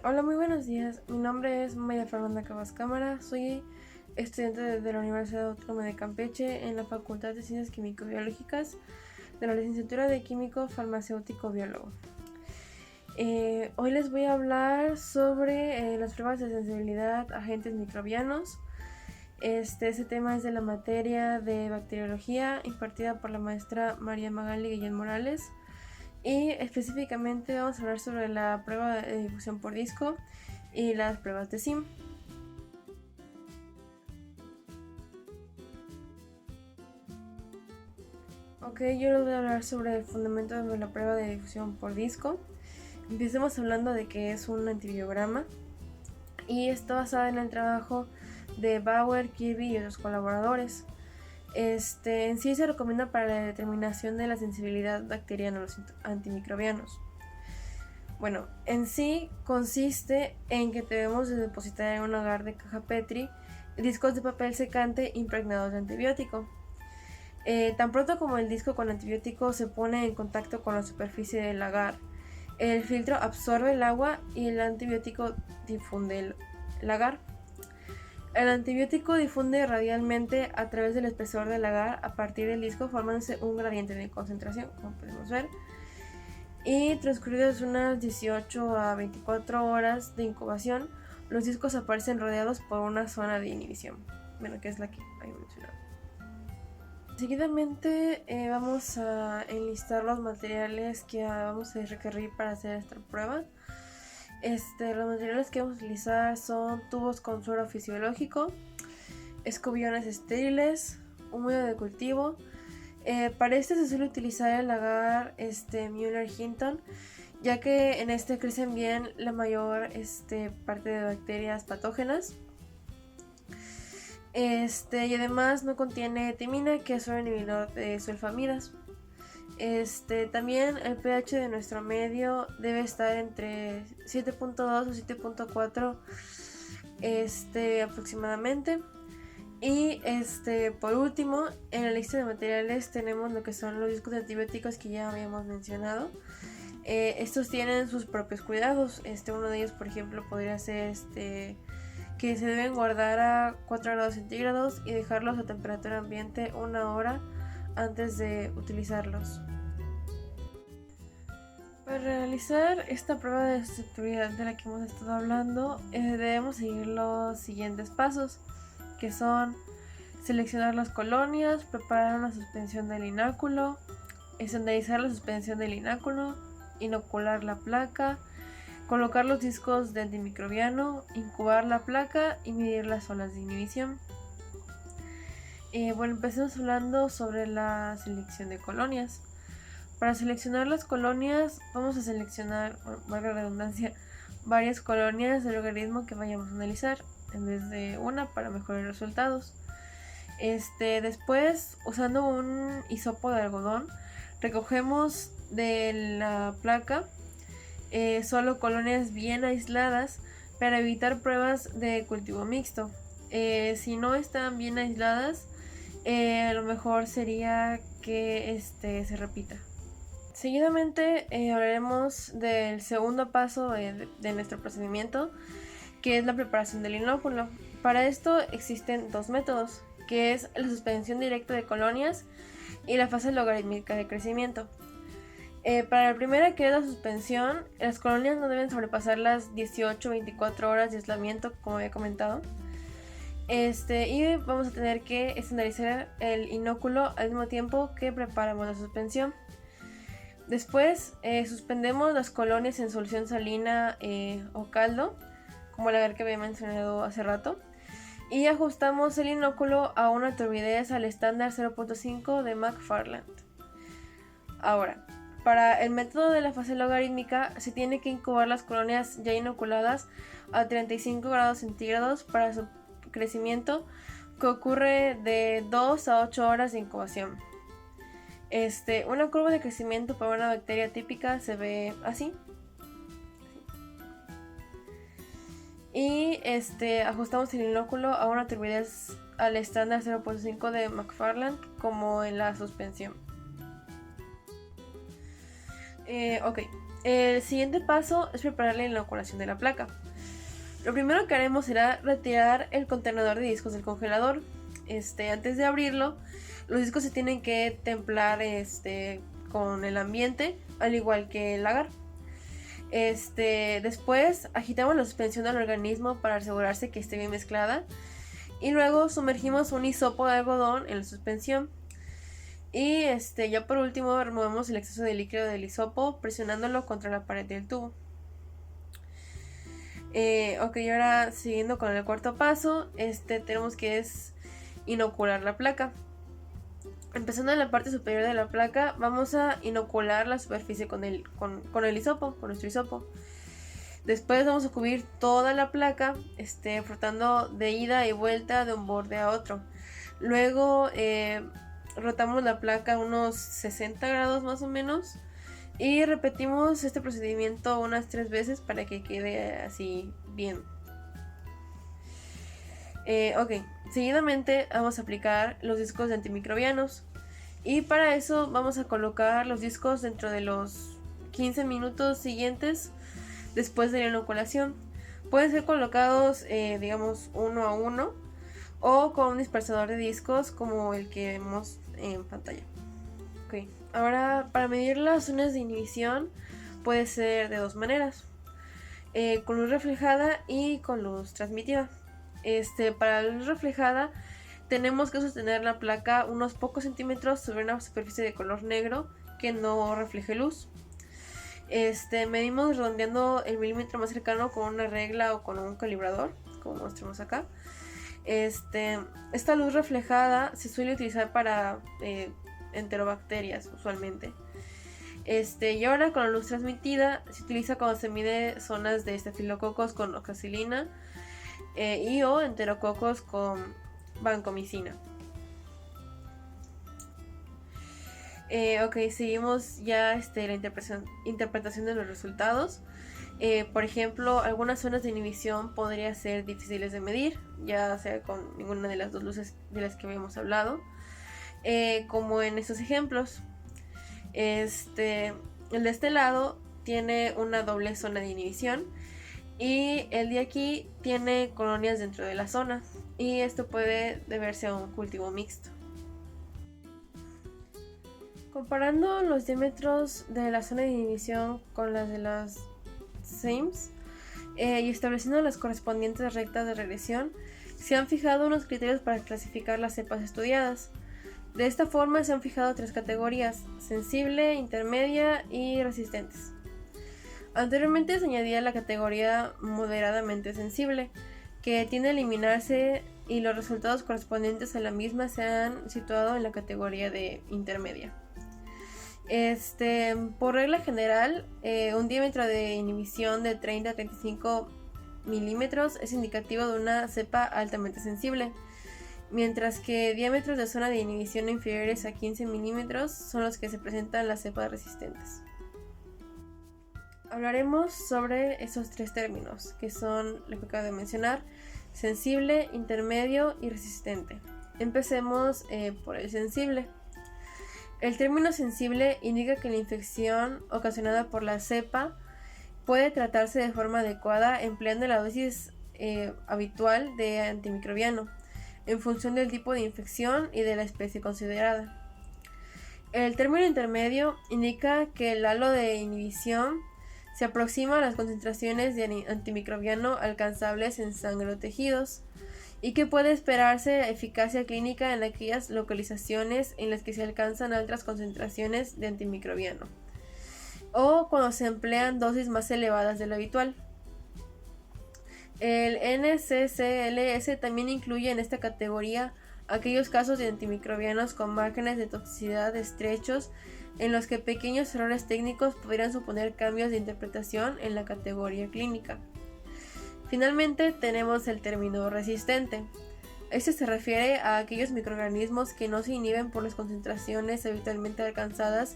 Hola, muy buenos días. Mi nombre es Maya Fernanda Cabas Cámara. Soy estudiante de la Universidad Autónoma de Campeche en la Facultad de Ciencias Químico-Biológicas de la licenciatura de Químico Farmacéutico Biólogo. Hoy les voy a hablar sobre las pruebas de sensibilidad a agentes microbianos. Ese tema es de la materia de bacteriología impartida por la maestra María Magali Guillén Morales. Y específicamente vamos a hablar sobre la prueba de difusión por disco y las pruebas de SIM. Ok, yo les voy a hablar sobre el fundamento de la prueba de difusión por disco. Empecemos hablando de que es un antibiograma y está basada en el trabajo de Bauer, Kirby y otros colaboradores. En sí se recomienda para la determinación de la sensibilidad bacteriana a los antimicrobianos. Bueno, en sí consiste en que debemos de depositar en un hogar de caja Petri discos de papel secante impregnados de antibiótico. Tan pronto como el disco con antibiótico se pone en contacto con la superficie del agar, el filtro absorbe el agua y el antibiótico difunde el agar. El antibiótico difunde radialmente a través del espesor del agar a partir del disco, formándose un gradiente de concentración, como podemos ver. Y transcurridas unas 18 a 24 horas de incubación, los discos aparecen rodeados por una zona de inhibición, bueno, que es la que había mencionado. Seguidamente vamos a enlistar los materiales que vamos a requerir para hacer esta prueba. Los materiales que vamos a utilizar son tubos con suero fisiológico, escobiones estériles, un medio de cultivo. Para este se suele utilizar el agar Müller-Hinton, ya que en este crecen bien la mayor parte de bacterias patógenas. Y además no contiene timina, que es un inhibidor de sulfamidas. También el pH de nuestro medio debe estar entre 7.2 o 7.4 aproximadamente. Y por último, en la lista de materiales tenemos lo que son los discos de antibióticos que ya habíamos mencionado. Estos tienen sus propios cuidados. Uno de ellos, por ejemplo, podría ser que se deben guardar a 4 grados centígrados y dejarlos a temperatura ambiente 1 hora antes de utilizarlos. Para realizar esta prueba de susceptibilidad de la que hemos estado hablando, debemos seguir los siguientes pasos, que son seleccionar las colonias, preparar una suspensión del ináculo, estandarizar la suspensión del ináculo, inocular la placa, colocar los discos de antimicrobiano, incubar la placa y medir las zonas de inhibición. Empecemos hablando sobre la selección de colonias. Para seleccionar las colonias vamos a seleccionar, valga la redundancia, varias colonias del organismo que vayamos a analizar en vez de una para mejorar resultados. Después, usando un hisopo de algodón, recogemos de la placa solo colonias bien aisladas para evitar pruebas de cultivo mixto. Si no están bien aisladas, lo mejor sería que se repita. Seguidamente hablaremos del segundo paso de nuestro procedimiento, que es la preparación del inóculo. Para esto existen dos métodos, que es la suspensión directa de colonias y la fase logarítmica de crecimiento. Para la primera, que es la suspensión, las colonias no deben sobrepasar las 18-24 horas de aislamiento, como había comentado. Y vamos a tener que estandarizar el inóculo al mismo tiempo que preparamos la suspensión. Después suspendemos las colonias en solución salina o caldo, como la que había mencionado hace rato, y ajustamos el inóculo a una turbidez al estándar 0.5 de McFarland. Ahora, para el método de la fase logarítmica se tiene que incubar las colonias ya inoculadas a 35 grados centígrados para su crecimiento, que ocurre de 2 a 8 horas de incubación. Una curva de crecimiento para una bacteria típica se ve así. Y ajustamos el inóculo a una turbidez al estándar 0.5 de McFarland, como en la suspensión. Ok, el siguiente paso es preparar la inoculación de la placa. Lo primero que haremos será retirar el contenedor de discos del congelador. Antes de abrirlo, los discos se tienen que templar con el ambiente, al igual que el agar. Después agitamos la suspensión del organismo para asegurarse que esté bien mezclada. Y luego sumergimos un hisopo de algodón en la suspensión. Y ya por último removemos el exceso de líquido del hisopo presionándolo contra la pared del tubo. Ok, ahora siguiendo con el cuarto paso, tenemos que es inocular la placa. Empezando en la parte superior de la placa, vamos a inocular la superficie con el hisopo, con nuestro hisopo. Después vamos a cubrir toda la placa, frotando de ida y vuelta de un borde a otro. Luego rotamos la placa unos 60 grados más o menos y repetimos este procedimiento unas 3 veces para que quede así bien. Ok, seguidamente vamos a aplicar los discos de antimicrobianos y para eso vamos a colocar los discos dentro de los 15 minutos siguientes después de la inoculación. Pueden ser colocados digamos uno a uno o con un dispersador de discos como el que vemos en pantalla. Ok, ahora para medir las zonas de inhibición puede ser de dos maneras, con luz reflejada y con luz transmitida. Para la luz reflejada tenemos que sostener la placa unos pocos centímetros sobre una superficie de color negro que no refleje luz. Medimos redondeando el milímetro más cercano con una regla o con un calibrador, como mostramos acá. Esta luz reflejada se suele utilizar para enterobacterias usualmente. Y ahora con la luz transmitida se utiliza cuando se mide zonas de estafilococos con oxacilina y o enterococos con vancomicina. Ok, seguimos ya la interpretación de los resultados. Por ejemplo, algunas zonas de inhibición podrían ser difíciles de medir, ya sea con ninguna de las dos luces de las que habíamos hablado, como en estos ejemplos. El de este lado tiene una doble zona de inhibición y el de aquí tiene colonias dentro de la zona, y esto puede deberse a un cultivo mixto. Comparando los diámetros de la zona de inhibición con las de las SAMES y estableciendo las correspondientes rectas de regresión, se han fijado unos criterios para clasificar las cepas estudiadas. De esta forma se han fijado 3 categorías: sensible, intermedia y resistentes. Anteriormente se añadía la categoría moderadamente sensible, que tiende a eliminarse, y los resultados correspondientes a la misma se han situado en la categoría de intermedia. Por regla general, un diámetro de inhibición de 30 a 35 milímetros es indicativo de una cepa altamente sensible, mientras que diámetros de zona de inhibición inferiores a 15 milímetros son los que se presentan en las cepas resistentes. Hablaremos sobre esos 3 términos, que son lo que acabo de mencionar: sensible, intermedio y resistente. Empecemos por el sensible. El término sensible indica que la infección ocasionada por la cepa puede tratarse de forma adecuada empleando la dosis habitual de antimicrobiano, en función del tipo de infección y de la especie considerada. El término intermedio indica que el halo de inhibición se aproxima a las concentraciones de antimicrobiano alcanzables en sangre o tejidos, y que puede esperarse eficacia clínica en aquellas localizaciones en las que se alcanzan altas concentraciones de antimicrobiano, o cuando se emplean dosis más elevadas de lo habitual. El NCCLS también incluye en esta categoría aquellos casos de antimicrobianos con márgenes de toxicidad estrechos, en los que pequeños errores técnicos podrían suponer cambios de interpretación en la categoría clínica. Finalmente tenemos el término resistente. Este se refiere a aquellos microorganismos que no se inhiben por las concentraciones habitualmente alcanzadas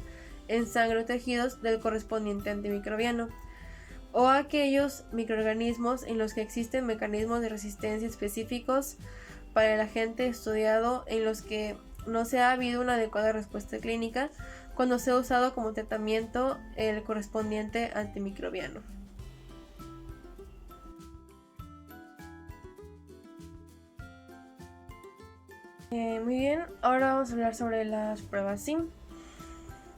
en sangre o tejidos del correspondiente antimicrobiano, o a aquellos microorganismos en los que existen mecanismos de resistencia específicos para el agente estudiado, en los que no se ha habido una adecuada respuesta clínica cuando se ha usado como tratamiento el correspondiente antimicrobiano. Muy bien, ahora vamos a hablar sobre las pruebas SIM.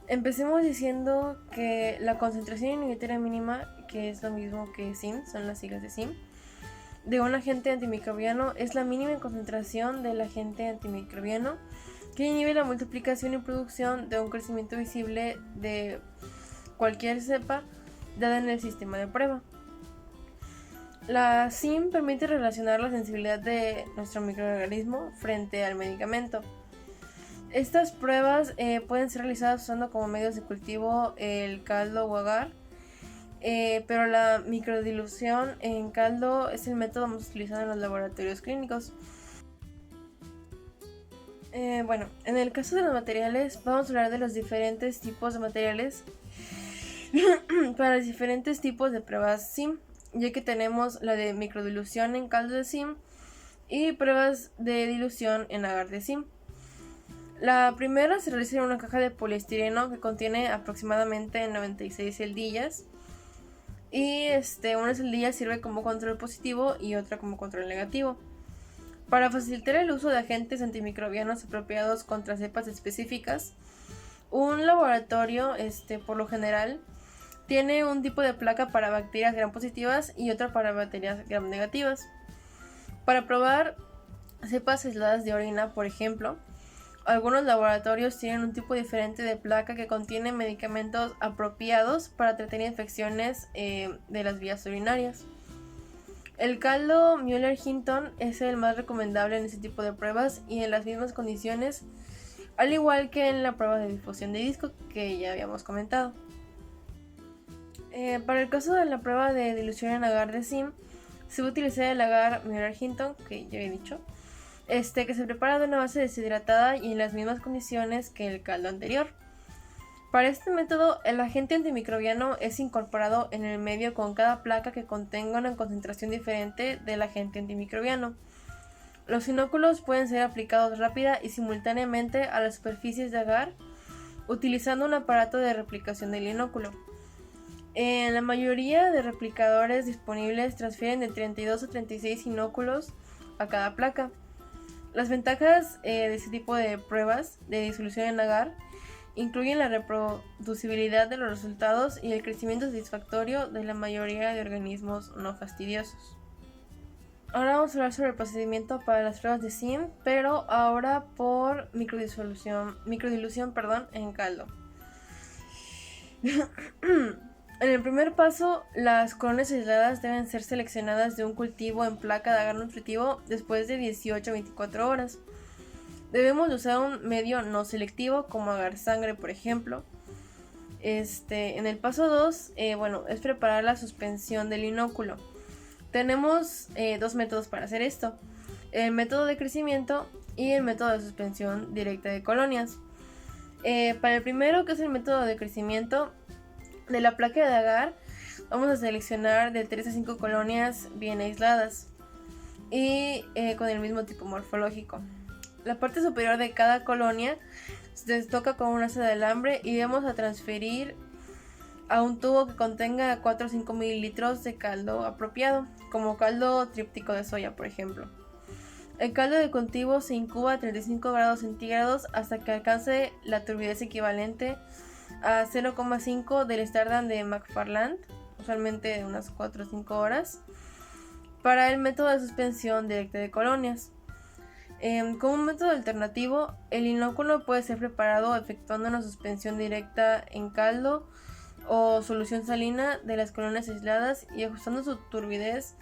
Empecemos diciendo que la concentración inhibitoria mínima, que es lo mismo que SIM, son las siglas de SIM, de un agente antimicrobiano es la mínima concentración del agente antimicrobiano que inhibe la multiplicación y producción de un crecimiento visible de cualquier cepa dada en el sistema de prueba. La SIM permite relacionar la sensibilidad de nuestro microorganismo frente al medicamento. Estas pruebas pueden ser realizadas usando como medios de cultivo el caldo o agar, pero la microdilución en caldo es el método más utilizado en los laboratorios clínicos. Bueno, en el caso de los materiales, vamos a hablar de los diferentes tipos de materiales para los diferentes tipos de pruebas SIM, ya que tenemos la de microdilución en caldo de SIM y pruebas de dilución en agar de SIM. La primera se realiza en una caja de poliestireno que contiene aproximadamente 96 celdillas. Y una celdilla sirve como control positivo y otra como control negativo. Para facilitar el uso de agentes antimicrobianos apropiados contra cepas específicas, un laboratorio, por lo general, tiene un tipo de placa para bacterias gram positivas y otra para bacterias gram negativas. Para probar cepas aisladas de orina, por ejemplo, algunos laboratorios tienen un tipo diferente de placa que contiene medicamentos apropiados para tratar infecciones de las vías urinarias. El caldo Mueller-Hinton es el más recomendable en este tipo de pruebas y en las mismas condiciones, al igual que en la prueba de difusión de disco que ya habíamos comentado. Para el caso de la prueba de dilución en agar de SIM, se va a utilizar el agar Mueller-Hinton, que ya he dicho, que se prepara de una base deshidratada y en las mismas condiciones que el caldo anterior. Para este método, el agente antimicrobiano es incorporado en el medio con cada placa que contenga una concentración diferente del agente antimicrobiano. Los inóculos pueden ser aplicados rápida y simultáneamente a las superficies de agar utilizando un aparato de replicación del inóculo. En la mayoría de replicadores disponibles transfieren de 32 a 36 inóculos a cada placa. Las ventajas de este tipo de pruebas de disolución en agar incluyen la reproducibilidad de los resultados y el crecimiento satisfactorio de la mayoría de organismos no fastidiosos. Ahora vamos a hablar sobre el procedimiento para las pruebas de SIM, pero ahora por microdilución en caldo. En el primer paso, las colonias aisladas deben ser seleccionadas de un cultivo en placa de agar nutritivo después de 18 a 24 horas. Debemos usar un medio no selectivo como agar sangre, por ejemplo. En el paso 2, es preparar la suspensión del inóculo. Tenemos dos métodos para hacer esto: el método de crecimiento y el método de suspensión directa de colonias. Para el primero, que es el método de crecimiento, de la placa de agar vamos a seleccionar de 3 a 5 colonias bien aisladas y con el mismo tipo morfológico. La parte superior de cada colonia se toca con un asa de alambre y vamos a transferir a un tubo que contenga 4 o 5 mililitros de caldo apropiado, como caldo tríptico de soya, por ejemplo. El caldo de cultivo se incuba a 35 grados centígrados hasta que alcance la turbidez equivalente a 0,5 del Stardust de McFarland, usualmente de unas 4 o 5 horas, para el método de suspensión directa de colonias. Como un método alternativo, el inóculo puede ser preparado efectuando una suspensión directa en caldo o solución salina de las colonias aisladas y ajustando su turbidez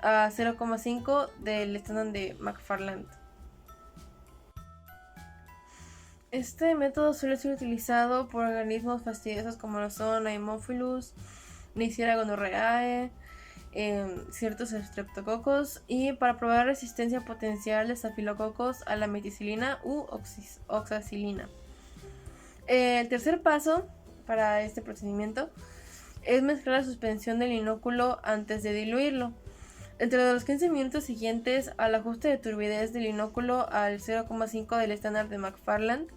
a 0,5 del estándar de McFarland. Este método suele ser utilizado por organismos fastidiosos como lo son Haemophilus, Neisseria gonorrhoeae, ciertos streptococos y para probar resistencia potencial de estafilococos a la meticilina u oxacilina. El tercer paso para este procedimiento es mezclar la suspensión del inóculo antes de diluirlo. Dentro de los 15 minutos siguientes al ajuste de turbidez del inóculo al 0,5 del estándar de McFarland,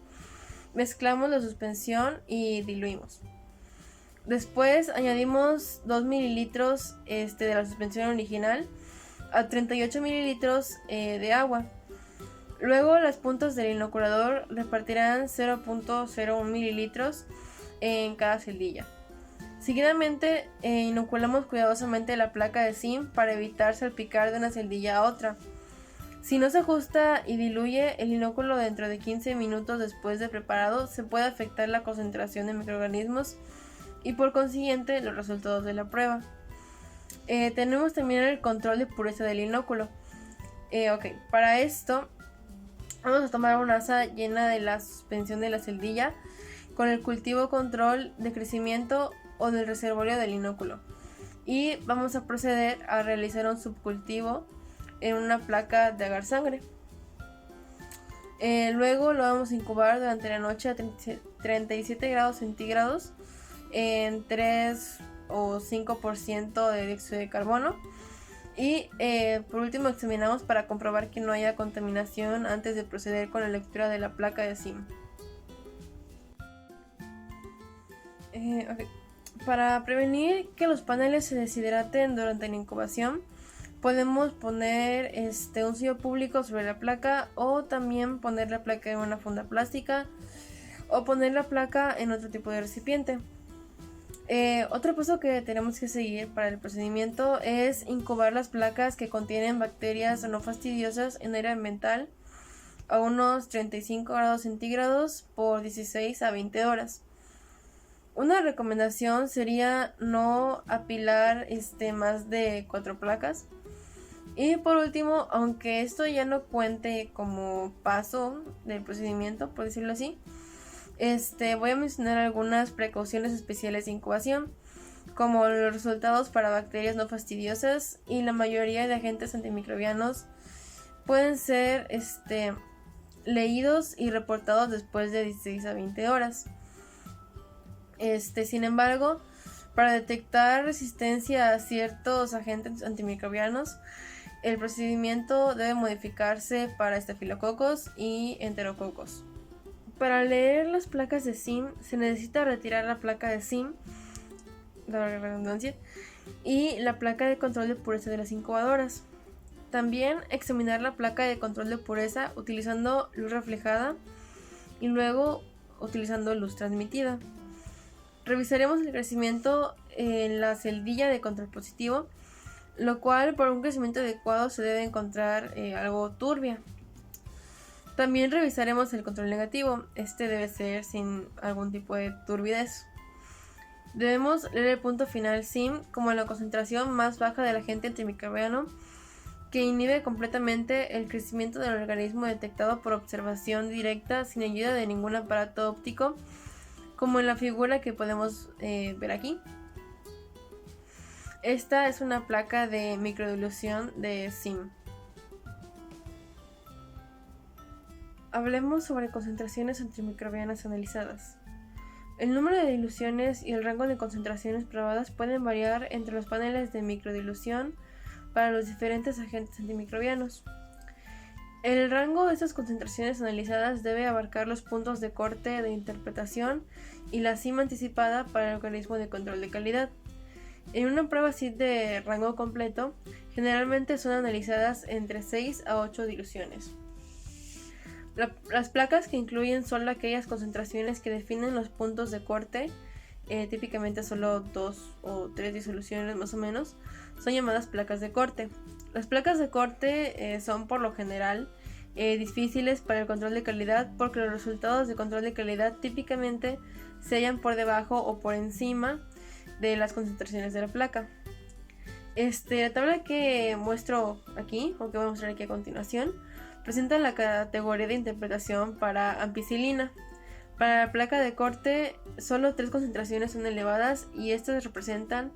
mezclamos la suspensión y diluimos. Después añadimos 2 mililitros de la suspensión original a 38 mililitros de agua. Luego las puntas del inoculador repartirán 0.01 mililitros en cada celdilla. Seguidamente inoculamos cuidadosamente la placa de zinc para evitar salpicar de una celdilla a otra. Si no se ajusta y diluye el inóculo dentro de 15 minutos después de preparado, se puede afectar la concentración de microorganismos y por consiguiente los resultados de la prueba. Tenemos también el control de pureza del inóculo. Para esto vamos a tomar una asa llena de la suspensión de la celdilla con el cultivo control de crecimiento o del reservorio del inóculo y vamos a proceder a realizar un subcultivo en una placa de agar sangre. Luego lo vamos a incubar durante la noche a 37 grados centígrados en 3 o 5% de dióxido de carbono y por último examinamos para comprobar que no haya contaminación antes de proceder con la lectura de la placa de zinc. Para prevenir que los paneles se deshidraten durante la incubación, podemos poner un sello público sobre la placa o también poner la placa en una funda plástica o poner la placa en otro tipo de recipiente. Otro paso que tenemos que seguir para el procedimiento es incubar las placas que contienen bacterias no fastidiosas en aire ambiental a unos 35 grados centígrados por 16 a 20 horas. Una recomendación sería no apilar más de 4 placas. Y por último, aunque esto ya no cuente como paso del procedimiento, por decirlo así, voy a mencionar algunas precauciones especiales de incubación, como los resultados para bacterias no fastidiosas y la mayoría de agentes antimicrobianos pueden ser leídos y reportados después de 16 a 20 horas. Sin embargo, para detectar resistencia a ciertos agentes antimicrobianos, el procedimiento debe modificarse para estafilococos y enterococos. Para leer las placas de zinc se necesita retirar la placa de zinc, la redundancia, y la placa de control de pureza de las incubadoras. También examinar la placa de control de pureza utilizando luz reflejada y luego utilizando luz transmitida. Revisaremos el crecimiento en la celdilla de control positivo, lo cual por un crecimiento adecuado se debe encontrar algo turbia. También revisaremos el control negativo, debe ser sin algún tipo de turbidez. Debemos leer el punto final zinc como la concentración más baja del agente antimicrobiano que inhibe completamente el crecimiento del organismo detectado por observación directa sin ayuda de ningún aparato óptico, como en la figura que podemos ver aquí. Esta es una placa de microdilución de zinc. Hablemos sobre concentraciones antimicrobianas analizadas. El número de diluciones y el rango de concentraciones probadas pueden variar entre los paneles de microdilución para los diferentes agentes antimicrobianos. El rango de estas concentraciones analizadas debe abarcar los puntos de corte de interpretación y la cima anticipada para el organismo de control de calidad. En una prueba así de rango completo, generalmente son analizadas entre 6 a 8 diluciones. Las placas que incluyen solo aquellas concentraciones que definen los puntos de corte, típicamente solo 2 o 3 disoluciones más o menos, son llamadas placas de corte. Las placas de corte son por lo general difíciles para el control de calidad porque los resultados de control de calidad típicamente se hallan por debajo o por encima de las concentraciones de la placa. La tabla que muestro aquí, o que voy a mostrar aquí a continuación, presenta la categoría de interpretación para ampicilina. Para la placa de corte, solo 3 concentraciones son elevadas y estas representan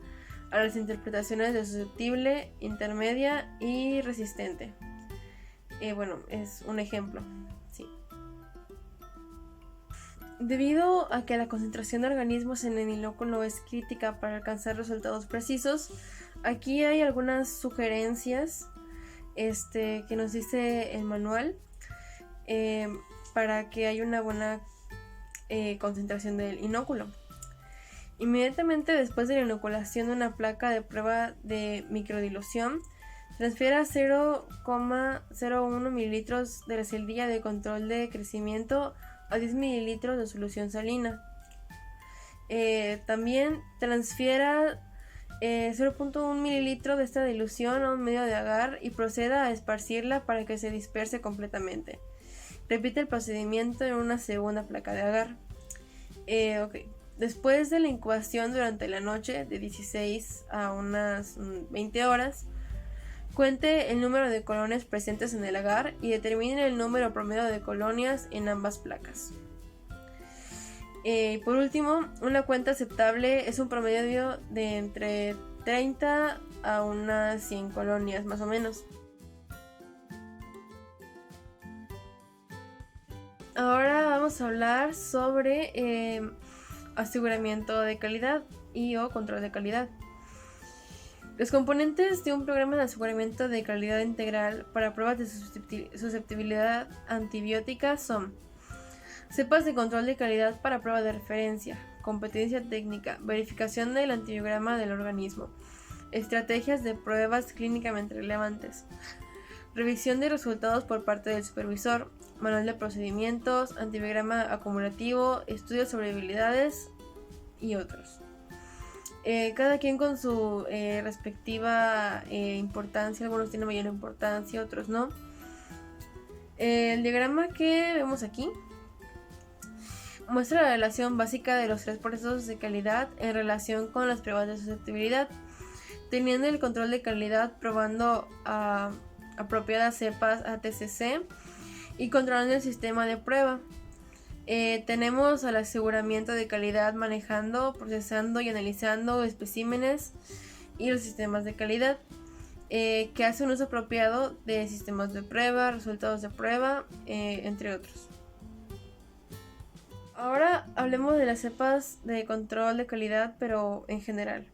a las interpretaciones de susceptible, intermedia y resistente. Es un ejemplo. Sí. Debido a que la concentración de organismos en el inóculo es crítica para alcanzar resultados precisos, Aquí hay algunas sugerencias que nos dice el manual para que haya una buena concentración del inóculo. Inmediatamente después de la inoculación de una placa de prueba de microdilución, transfiera 0,01 mililitros de la celdilla de control de crecimiento a 10 mililitros de solución salina. También transfiera 0,1 mililitro de esta dilución a un medio de agar y proceda a esparcirla para que se disperse completamente. Repite el procedimiento en una segunda placa de agar. Después de la incubación durante la noche, de 16 a unas 20 horas, cuente el número de colonias presentes en el agar y determine el número promedio de colonias en ambas placas. Por último, una cuenta aceptable es un promedio de entre 30 a unas 100 colonias más o menos. Ahora vamos a hablar sobre aseguramiento de calidad o control de calidad. Los componentes de un programa de aseguramiento de calidad integral para pruebas de susceptibilidad antibiótica son cepas de control de calidad para prueba de referencia, competencia técnica, verificación del antibiograma del organismo, estrategias de pruebas clínicamente relevantes, revisión de resultados por parte del supervisor, manual de procedimientos, antibiograma acumulativo, estudios sobre habilidades y otros. Cada quien con su respectiva importancia, algunos tienen mayor importancia, otros no. El diagrama que vemos aquí muestra la relación básica de los tres procesos de calidad en relación con las pruebas de susceptibilidad, teniendo el control de calidad probando a apropiadas cepas ATCC y controlando el sistema de prueba. Tenemos al aseguramiento de calidad manejando, procesando y analizando especímenes y los sistemas de calidad, que hace un uso apropiado de sistemas de prueba, resultados de prueba, entre otros. Ahora hablemos de las cepas de control de calidad, pero en general.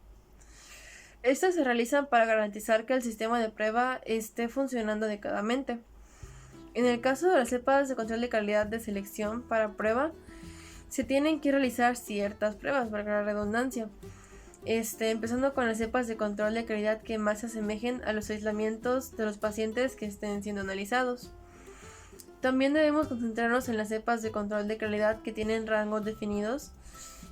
Estas se realizan para garantizar que el sistema de prueba esté funcionando adecuadamente. En el caso de las cepas de control de calidad de selección para prueba, se tienen que realizar ciertas pruebas, valga la redundancia. Empezando con las cepas de control de calidad que más se asemejen a los aislamientos de los pacientes que estén siendo analizados. También debemos concentrarnos en las cepas de control de calidad que tienen rangos definidos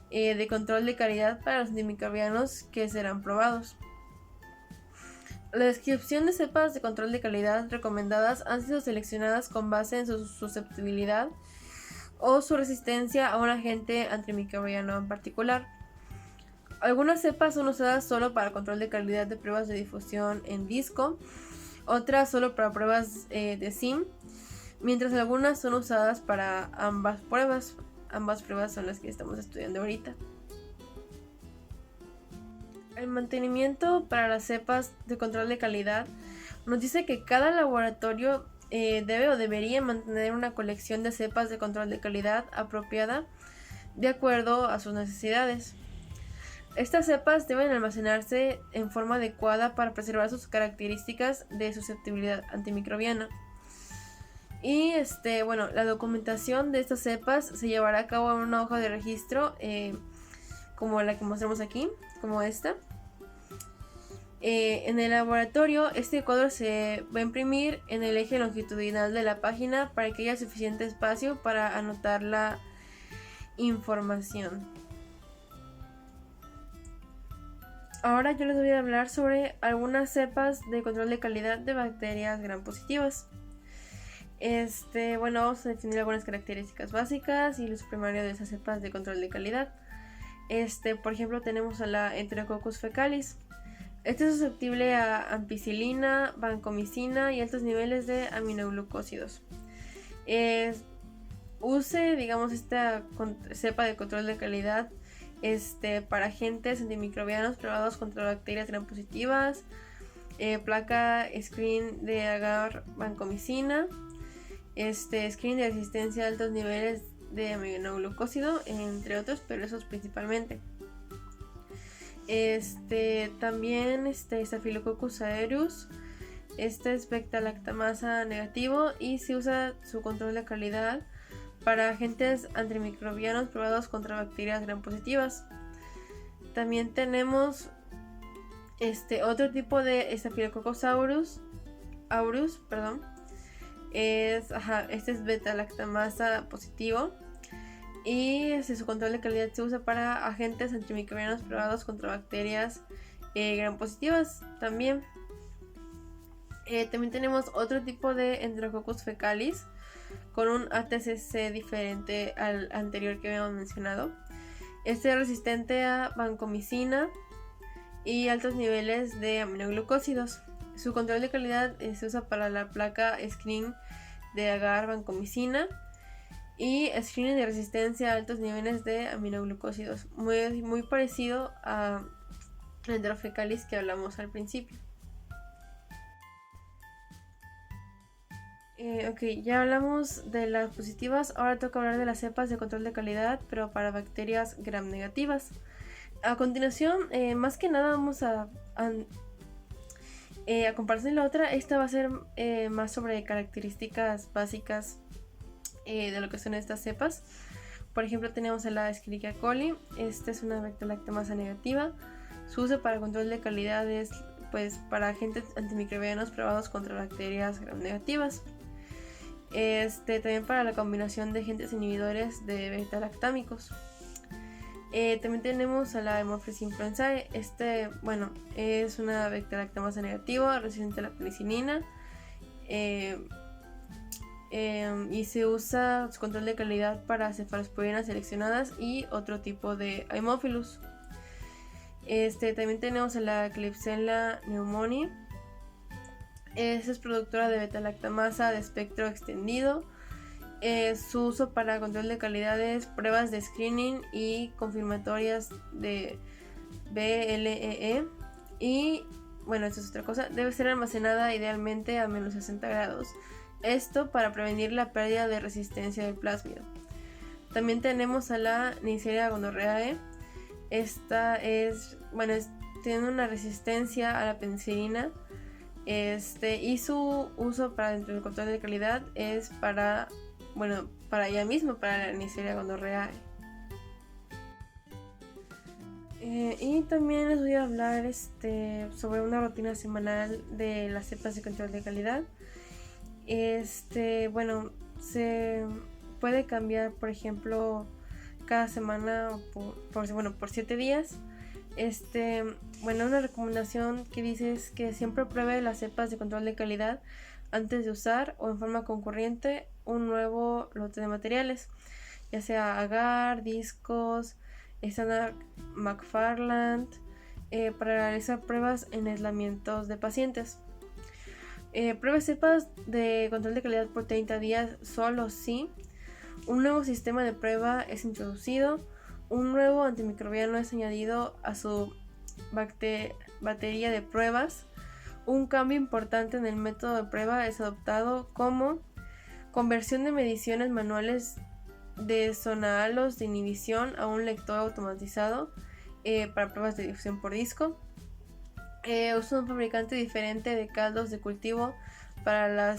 de control de calidad para los antimicrobianos que serán probados. La descripción de cepas de control de calidad recomendadas han sido seleccionadas con base en su susceptibilidad o su resistencia a un agente antimicrobiano en particular. Algunas cepas son usadas solo para control de calidad de pruebas de difusión en disco, otras solo para pruebas de SIM, mientras algunas son usadas para ambas pruebas. Ambas pruebas son las que estamos estudiando ahorita. El mantenimiento para las cepas de control de calidad nos dice que cada laboratorio debe o debería mantener una colección de cepas de control de calidad apropiada de acuerdo a sus necesidades. Estas cepas deben almacenarse en forma adecuada para preservar sus características de susceptibilidad antimicrobiana. Y la documentación de estas cepas se llevará a cabo en una hoja de registro como la que mostramos aquí, como esta. En el laboratorio, este cuadro se va a imprimir en el eje longitudinal de la página para que haya suficiente espacio para anotar la información. Ahora yo les voy a hablar sobre algunas cepas de control de calidad de bacterias gram positivas. Vamos a definir algunas características básicas y los primarios de esas cepas de control de calidad. Por ejemplo, tenemos a la Enterococcus fecalis. Este es susceptible a ampicilina, vancomicina y altos niveles de aminoglucósidos. Use, esta cepa de control de calidad para agentes antimicrobianos probados contra bacterias gram positivas, placa screen de agar vancomicina, screen de resistencia a altos niveles de aminoglucósido, entre otros, pero esos principalmente. También Staphylococcus aureus. Este es beta-lactamasa negativo y se usa su control de calidad para agentes antimicrobianos probados contra bacterias gram positivas. También tenemos otro tipo de Staphylococcus aureus, este es beta-lactamasa positivo y su control de calidad se usa para agentes antimicrobianos probados contra bacterias gram positivas también. También tenemos otro tipo de Enterococcus fecalis con un ATCC diferente al anterior que habíamos mencionado. Este es resistente a vancomicina y altos niveles de aminoglucósidos. Su control de calidad se usa para la placa screening de agar vancomicina y screening de resistencia a altos niveles de aminoglucósidos, muy parecido a Enterofecalis que hablamos al principio. Ya hablamos de las positivas, ahora toca hablar de las cepas de control de calidad, pero para bacterias gram negativas. A continuación, más que nada vamos a comparación de la otra, esta va a ser más sobre características básicas de lo que son estas cepas. Por ejemplo, tenemos a la Escherichia coli. Esta es una beta-lactamasa negativa. Su uso para control de calidad es para agentes antimicrobianos probados contra bacterias gram negativas. También para la combinación de agentes inhibidores de beta-lactámicos. También tenemos a la Haemophilus influenzae. Es una beta-lactamasa negativa resistente a la penicilina. Y se usa su control de calidad para cefalosporinas seleccionadas y otro tipo de Haemophilus. También tenemos a la Klebsiella pneumoniae. Esta es productora de beta-lactamasa de espectro extendido. Su uso para control de calidades, pruebas de screening y confirmatorias de BLEE. Y esto es otra cosa, debe ser almacenada idealmente a menos 60 grados. Esto para prevenir la pérdida de resistencia del plásmido. También tenemos a la Neisseria gonorrhoeae. Esta tiene una resistencia a la penicilina. Y su uso para dentro del control de calidad es para ella misma, para la Neisseria gonorrhoeae. Y también les voy a hablar sobre una rutina semanal de las cepas de control de calidad. Se puede cambiar, por ejemplo, cada semana por 7 días. Una recomendación que dice es que siempre pruebe las cepas de control de calidad antes de usar o en forma concurrente un nuevo lote de materiales, ya sea agar, discos, estándar McFarland, para realizar pruebas en aislamientos de pacientes. Pruebe cepas de control de calidad por 30 días solo si un nuevo sistema de prueba es introducido, un nuevo antimicrobiano es añadido a su batería de pruebas, un cambio importante en el método de prueba es adoptado, como conversión de mediciones manuales de sonahalos de inhibición a un lector automatizado para pruebas de difusión por disco. Usa un fabricante diferente de caldos de cultivo para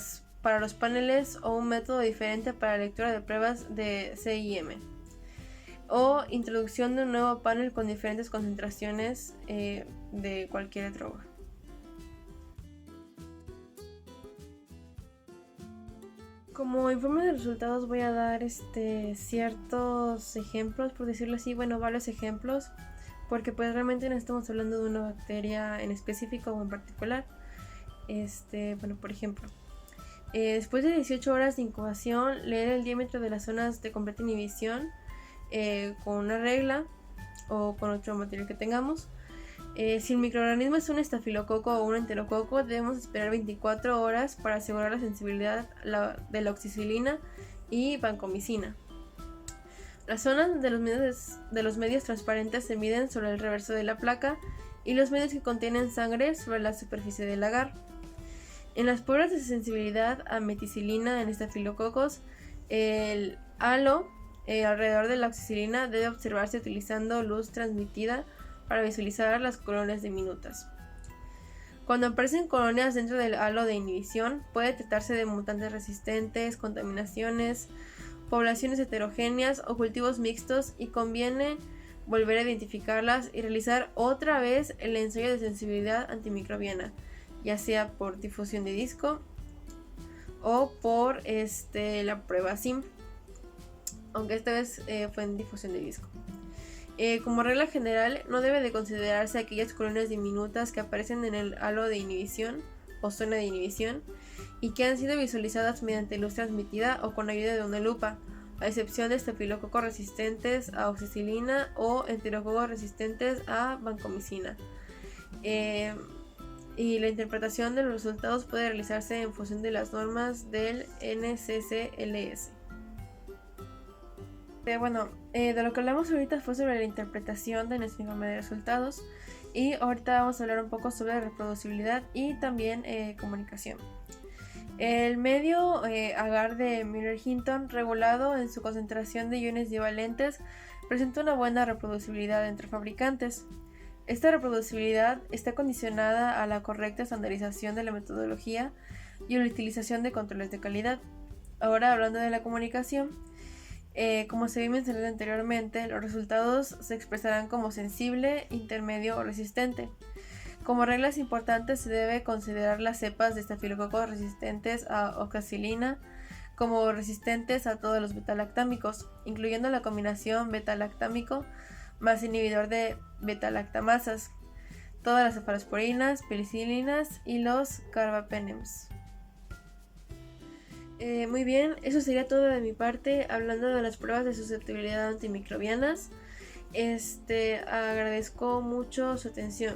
los paneles o un método diferente para lectura de pruebas de CIM. O introducción de un nuevo panel con diferentes concentraciones de cualquier droga. Como informe de resultados voy a dar ciertos ejemplos, por decirlo así, varios ejemplos, porque realmente no estamos hablando de una bacteria en específico o en particular. Por ejemplo, después de 18 horas de incubación, leer el diámetro de las zonas de completa inhibición con una regla o con otro material que tengamos. Si el microorganismo es un estafilococo o un enterococo, debemos esperar 24 horas para asegurar la sensibilidad de la oxicilina y vancomicina. Las zonas de los medios transparentes se miden sobre el reverso de la placa y los medios que contienen sangre sobre la superficie del agar. En las pruebas de sensibilidad a meticilina en estafilococos, el halo alrededor de la oxicilina debe observarse utilizando luz transmitida para visualizar las colonias diminutas. Cuando aparecen colonias dentro del halo de inhibición, puede tratarse de mutantes resistentes, contaminaciones, poblaciones heterogéneas o cultivos mixtos, y conviene volver a identificarlas y realizar otra vez el ensayo de sensibilidad antimicrobiana, ya sea por difusión de disco o por la prueba SIM, aunque esta vez fue en difusión de disco. Como regla general, no debe de considerarse aquellas colonias diminutas que aparecen en el halo de inhibición o zona de inhibición y que han sido visualizadas mediante luz transmitida o con ayuda de una lupa, a excepción de estafilococos resistentes a oxacilina o enterococos resistentes a vancomicina. Y la interpretación de los resultados puede realizarse en función de las normas del NCCLS. De lo que hablamos ahorita fue sobre la interpretación de nuestro informe de resultados, y ahorita vamos a hablar un poco sobre reproducibilidad y también comunicación. El medio agar de Miller-Hinton, regulado en su concentración de iones divalentes, presenta una buena reproducibilidad entre fabricantes. Esta reproducibilidad está condicionada a la correcta estandarización de la metodología y la utilización de controles de calidad. Ahora, hablando de la comunicación, como se había mencionado anteriormente, los resultados se expresarán como sensible, intermedio o resistente. Como reglas importantes, se debe considerar las cepas de estafilococos resistentes a oxacilina como resistentes a todos los betalactámicos, incluyendo la combinación betalactámico más inhibidor de betalactamasas, todas las cefalosporinas, penicilinas y los carbapenems. Muy bien, eso sería todo de mi parte hablando de las pruebas de susceptibilidad antimicrobianas. Agradezco mucho su atención.